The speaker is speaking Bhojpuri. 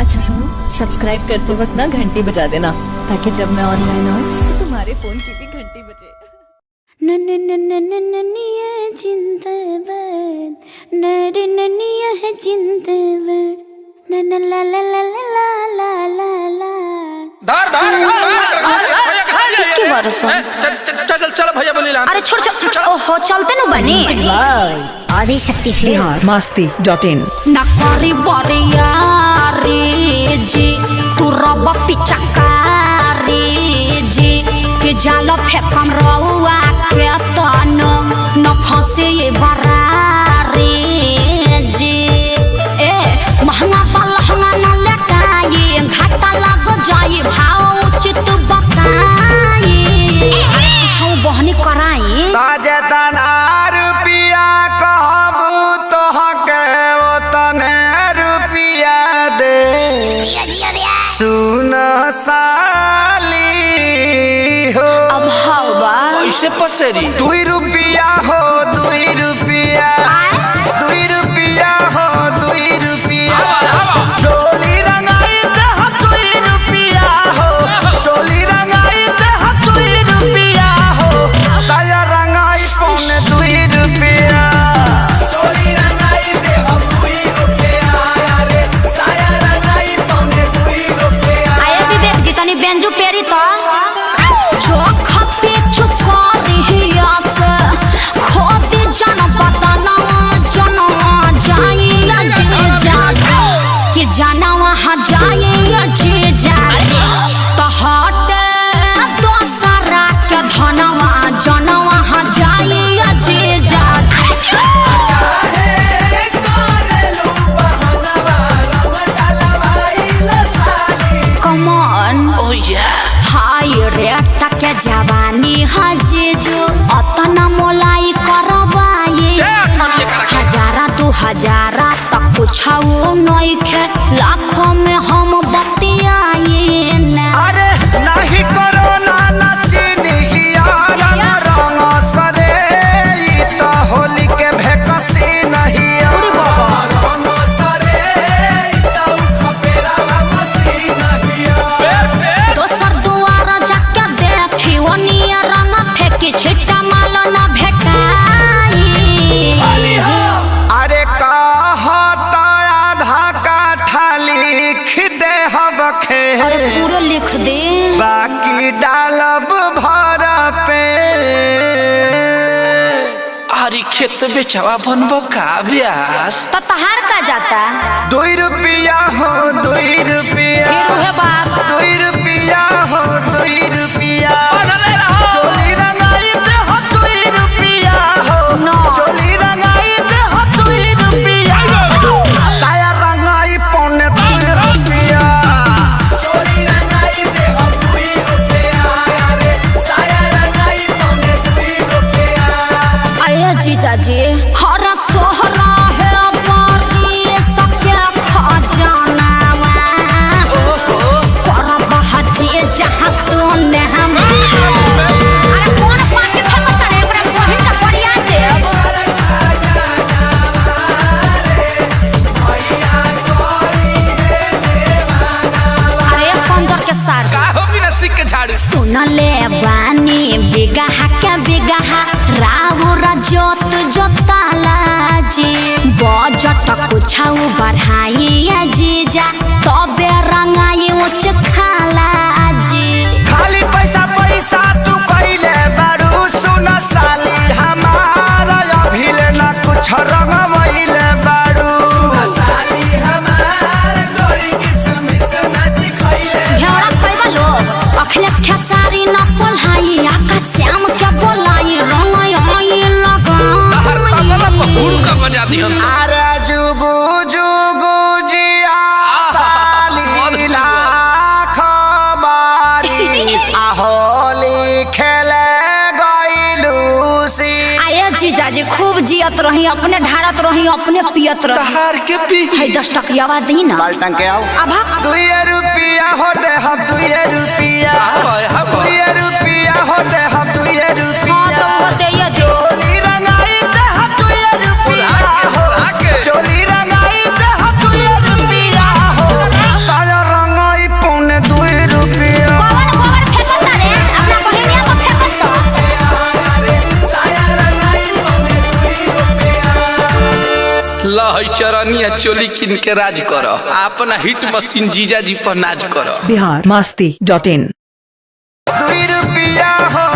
अच्छा सुनो, सब्सक्राइब करते वक्त ना घंटी बजा देना ताकि जब मैं ऑनलाइन आऊँ तो तुम्हारे फोन की भी घंटी बजे। नन्निया जिंदाबाद, नरे नन्निया है जिंदाबाद, नन्ना ला ला ला ला ला ला ला। धर के बरसों चल चल भैया बोली ला। अरे छोड़ छोड़ छोड़, ओहो चलते न बने। आदि शक्ति फिल्म masti.in नकारी बरिया रे जी, तू रब पिचकारी जी, के जाल फेकम रउआ के तन न फंसे ये बरारी जी। ए महंगा पलहंगा न लटाई, घाटा लग जाई, भाव उचित बताई, छौ बहनी कराई। ताजे तना रुपिया कहबू तो हके ओतने रुपिया दे। सुन साली हो अब हवा ऐसे पसेरी 2 रुपिया हो 2 रुपिया, 2 रुपिया हो 2 रुपिया। चोली रंगाई दे 2 रुपिया हो, चोली रंगाई दे 2 रुपिया हो, साया रंगाई पौने 2 रुपिया। चोली रंगाई दे 2 रुपिया रे, साया रंगाई पौने 2 रुपिया। आए विवेक जी तनी बेंजू पेरी तो जो खपे चुकारी हियास खोदी जन पतना जनवा जाइया जे जागे कि जाना वहाँ जाइया जे जागे तो हट दोसरा के धनवा जनवा वहाँ जाइया जे जागे। Come on ओ या हाय रे टके जवानी हजे जो अतना मोलाई करवाए, हजारा 2000 तक कुछाओ नइखे, लाखों में हम बतियाए ना। अरे नहीं करो ना नचनिया रंग सरे, ई तो होली के भेकसी नहीं। उड़ी बाबा रंग सरे ई तो खपेरा मसी नहीं। दोसर दुआर जाके देखी ओनिया रंग फेंकी, छिट्टा माल न भेटाई। अरे कहता आधा काठा लिख दे हबखे, अरे पूरा लिख दे। बाकी डालब भर पे। आरी खेत बेचवा बनबो का ब्यास। तो तहार का जाता 2 रुपिया हो 2 रुपिया, फिर है बाप 2 रुपिया हो 2 रुपिया। चोली रंगाई दे 2 रुपिया हो, नो। चोली रंगाई दे 2 रुपिया, साया रंगाई पौने 2 रुपिया। चोली रंगाई दे 2 रुपिया रे, साया रंगाई पौने 2 रुपिया। आया जीजा जी हर सोहरा है पारी सके खजानावा, करब हजे जहाँ तू ने हम। अरे कौन पार्टी फेंकत रे, एकरा बहिन का बढ़िया देव। अरे पंदर के सार का हो बिना सिक के झाड़ू। सुनले बानी बिगहा के बिगहा राउर जोत जोताला जी, बजट कुछाऊ बढ़ाई जीजा तबे रंगाई उच खाला जी। खाली पैसा पैसा तू कइले बारू, सुन साली हमारा अभिले ना कुछ रंगवइले बारू। साली हमार गोरी किस्मत नाच खइले। घेरा खइबा लोग अखिलेश खेसारी न पोल्हाई, आकाश श्याम के बोलाई रंगाई लगा। हर तबला पहुड़ का बजा दिहन। अरे जुगु जुगु जिया साली लाख बारी, होली खेले गइलू सी। आये जीजा जी खूब जियत रही, अपने ढारत रही, अपने पियत रही। तहार के पी है 10 टकियावा दी ना। बाल्टन के आओ अभा 2 रुपिया हो दे हम 2 रुपिया, 2 रुपिया हो दे हम 2 हाँ रुपिया। तो वो दे ये दे। चोली रंगाई दे हम 2 रुपिया हो, चोली रंगाई दे हम 2 रुपिया हो, लहई चरनिया चोली किन के राज करो अपना हिट मशीन जीजा जी पर नाज करो biharmasti.in 2 रुपया हो